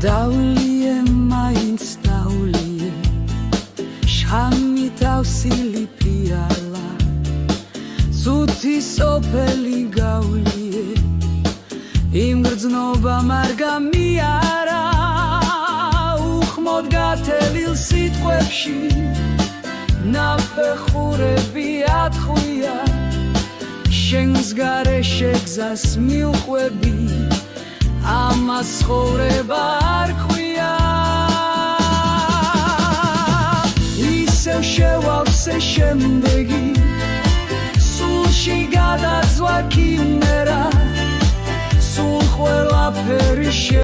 დავლიე მაინც დავლიე შხამი დავსილი ფიალა ზუთი სოფელი გავლიე იმ გრძნობა არ გამიარა უხმოდ გათელილ სიტყვებში ნაფეხურები ათხვია შენს გარეშე გზას მივყვები ამას ცხოვრება არ ქვია ისევ შევავსე შემდეგი სულში გადაძვა ქიმერა სულ ყველაფერი